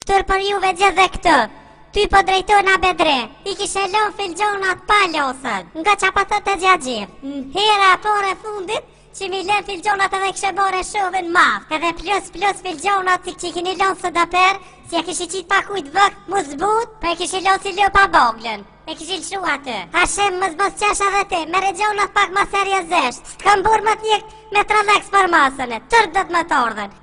Tërë për juve gjithë dhe këtë, ty po drejtona Bedre, I kishe lën filgjonat pa losën, nga qa pa thët e gjagjim. Hera pore fundit, që mi lën filgjonat edhe kishe bore shovin madh, edhe plus filgjonat që kini lën së dëper, si e kishi qit pa kujt vëk, mu zbut, pa e kishi lën si lë pa boglën. E kishi lëshu atë. Hashem mos qesh edhe ti, me regjonat pak ma seriozesht, s'kam bur më t'njek me traleks për masën e, tërë dhët më t'ordhen.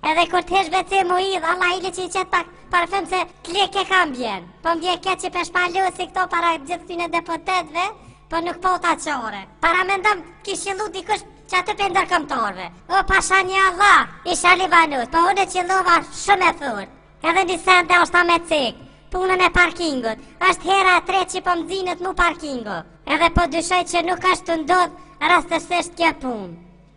Edhe kur t'hesh beci mu idh, Allah ili që I qetë pak parfum se t'lek e kam bjen. Po m'bje ke që peshpalu si këto para gjithë këtyne deputetve, po nuk po t'a qore. Para mendëm kishillu dikush që atë për ndërkëmtorve. O pasha një Allah, isha Libanut, po unë qillova shumë e thurë. Edhe një sende është ta me cik, punën e parkingut. Është hera e tre që po m'zinët mu parkingu. Edhe po dyshoj që nuk është të ndodhë rastësisht kjo punë.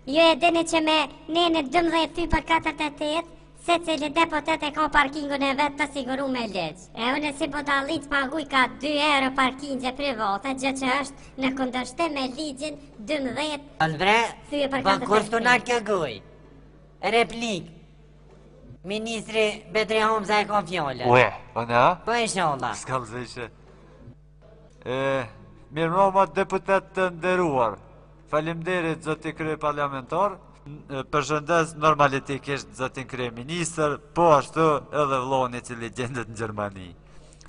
Jo e dini që me nene 12 fy për 48, se cili deputet e ka parkingun e vetë të siguru me leq. E unë si po dalit paguj ka 2 euro parkingje private, gjë që është në kundërshtim me ligjin 12 Albre, fy për 48. pa kur të na kjo guj. Replik. Ministri Bedri Homza e ka fjole. Ue, po na? Po inshallah. S'kam zëshe. Mirë mroma deputet të nderuar. Falemderit zoti krye parlamentar, përshëndes normalitikisht zotin krye minister, po ashtu edhe vlloni që gjendet në Gjermani.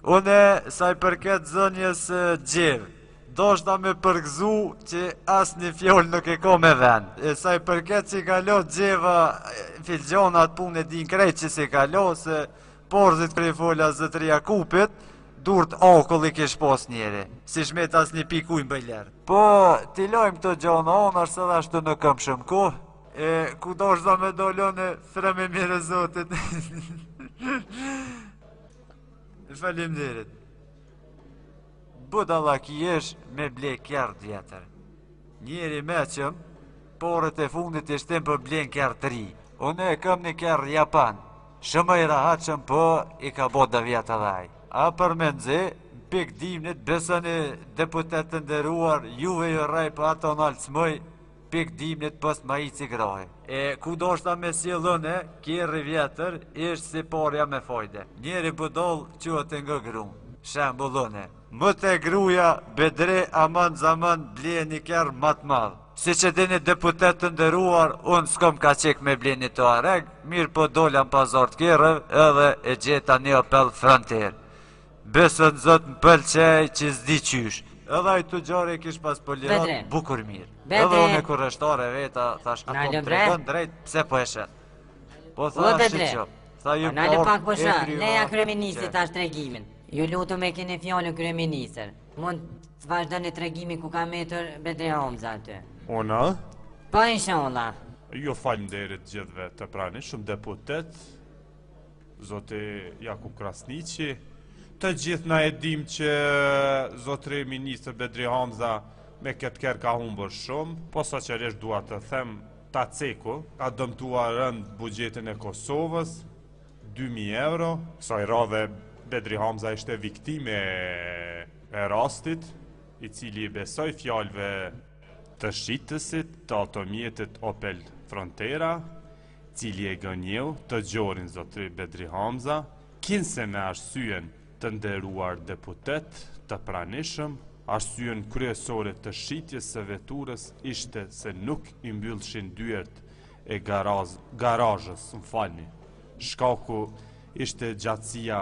Une, sa I përket zënjes Gjevë, doshta me përgëzu që as një fjoll nuk e ka me vend. Sa I përket që I kalo Gjeva, filgjonat punë e din krejt që si kalo, se porzit krye fola zëtëria kupit, durt akull I kish pos njeri, si shmet as një pikuj mbëjler. Po, t'i lojmë të gjona onë, është edhe ashtu në këm shumë ku, ku do shda me dolone, thre me mire zotit. Falemderit. Budalla ki jesh me ble kjarë djetër. Njeri me qëm, porët e fundit I shtem për blen kjarë të ri. Une e këm një kjarë Japan, shumë I rahatëshëm, po I ka bo dhe vjetë dhaj. A për me nëzhe, pik dimnit, besëni deputet të nderuar, juve jo raj për ato në alcmoj, pik dimnit post ma I cigrahe. Ku do shta me sjellone, kjerri vjetër, ishtë si parja me fajde. Njeri budol quat e nga grun, shambullone. Më të gruja, Bedre aman zaman ble një kjerë matë madhë. Si që dini deputet të nderuar, unë s'kom ka qek me ble një të areg, mirë po dollën pazar të kjerëv, edhe e gjeta një apel fronter. Besën zot më pëlqej që s'di qysh. Edhe ai të gjare kish pas polirat bukur mirë. Edhe unë e kurreshtare veta, thash ato më tregon drejt pse po e shet. Po thash që tha ju Nale pak po shë, leja kryeministit tash tregimin. Ju lutem e keni fjalën kryeministër. Mund të vazhdoni tregimin ku ka metër Bedri Homza aty. Ona? Po inshallah. Jo falemnderit gjithve të pranishëm deputet, zoti Jakub Krasniqi. Të gjithë na e dim që zotri ministër Bedri Homza me këtë kërë ka humbër shumë, po sa qërisht dua të them ta ceku, ka dëmtuar rënd bugjetin e Kosovës, 2.000 euro, kësaj radhe Bedri Homza ishte viktime e rastit, I cili besoj fjalëve të shitësit të automjetit Opel Frontera, cili e gënjeu të gjorin zotri Bedri Homza, kinse me arsyen të nderuar deputet të pranishëm, arsyen kryesore të shitjes së veturës ishte se nuk I mbyllshin dyert e garazhës, më falni. Shkaku ishte gjatësia